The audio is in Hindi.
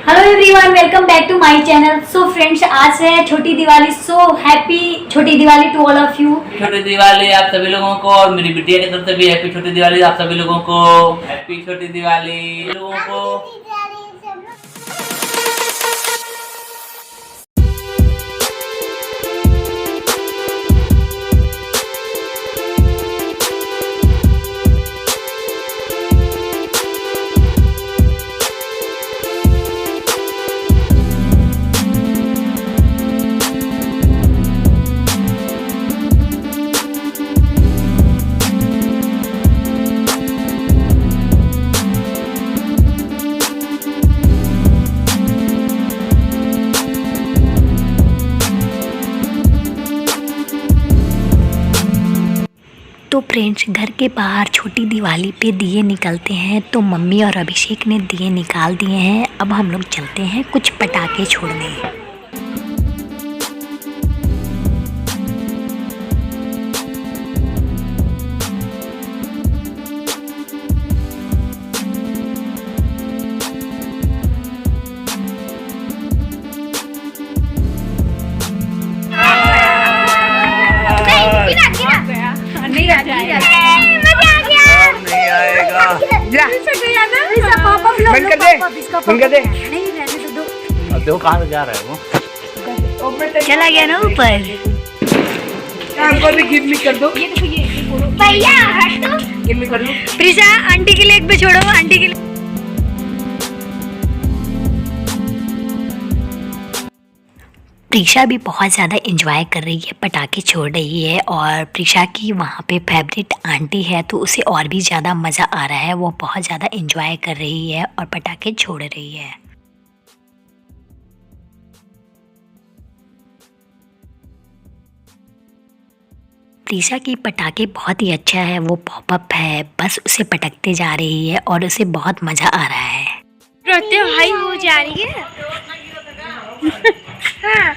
Hello everyone, welcome back to my channel. So friends, आज है Chhoti Diwali. So happy Chhoti Diwali to all of you. Chhoti Diwali आप सभी लोगों को, और मेरी बिटिया की तरफ से भी हैप्पी छोटी दिवाली आप सभी लोगों को। हैप्पी छोटी दिवाली लोगों को। तो फ्रेंड्स, घर के बाहर छोटी दिवाली पे दिए निकलते हैं। तो मम्मी और अभिषेक ने दिए निकाल दिए हैं। अब हम लोग चलते हैं कुछ पटाखे छोड़ने। नहीं आएगा। बंद कर दे। अब देखो कहाँ से जा रहा है वो। चला गया ना ऊपर। गिरली कर दो। भैया हट तो। गिरली कर लो। प्रिशा, आंटी के लेग पे छोड़ो, आंटी के लिए। प्रीशा भी बहुत ज़्यादा एंजॉय कर रही है, पटाखे छोड़ रही है। और प्रीशा की वहाँ पे फेवरेट आंटी है, तो उसे और भी ज़्यादा मज़ा आ रहा है। वो बहुत ज़्यादा एंजॉय कर रही है और पटाखे छोड़ रही है। प्रीशा की पटाखे बहुत ही अच्छा है। वो पॉपअप है, बस उसे पटकते जा रही है और उसे बहुत मज़ा आ रहा है। रोते भाई हो जा रही है। हाँ।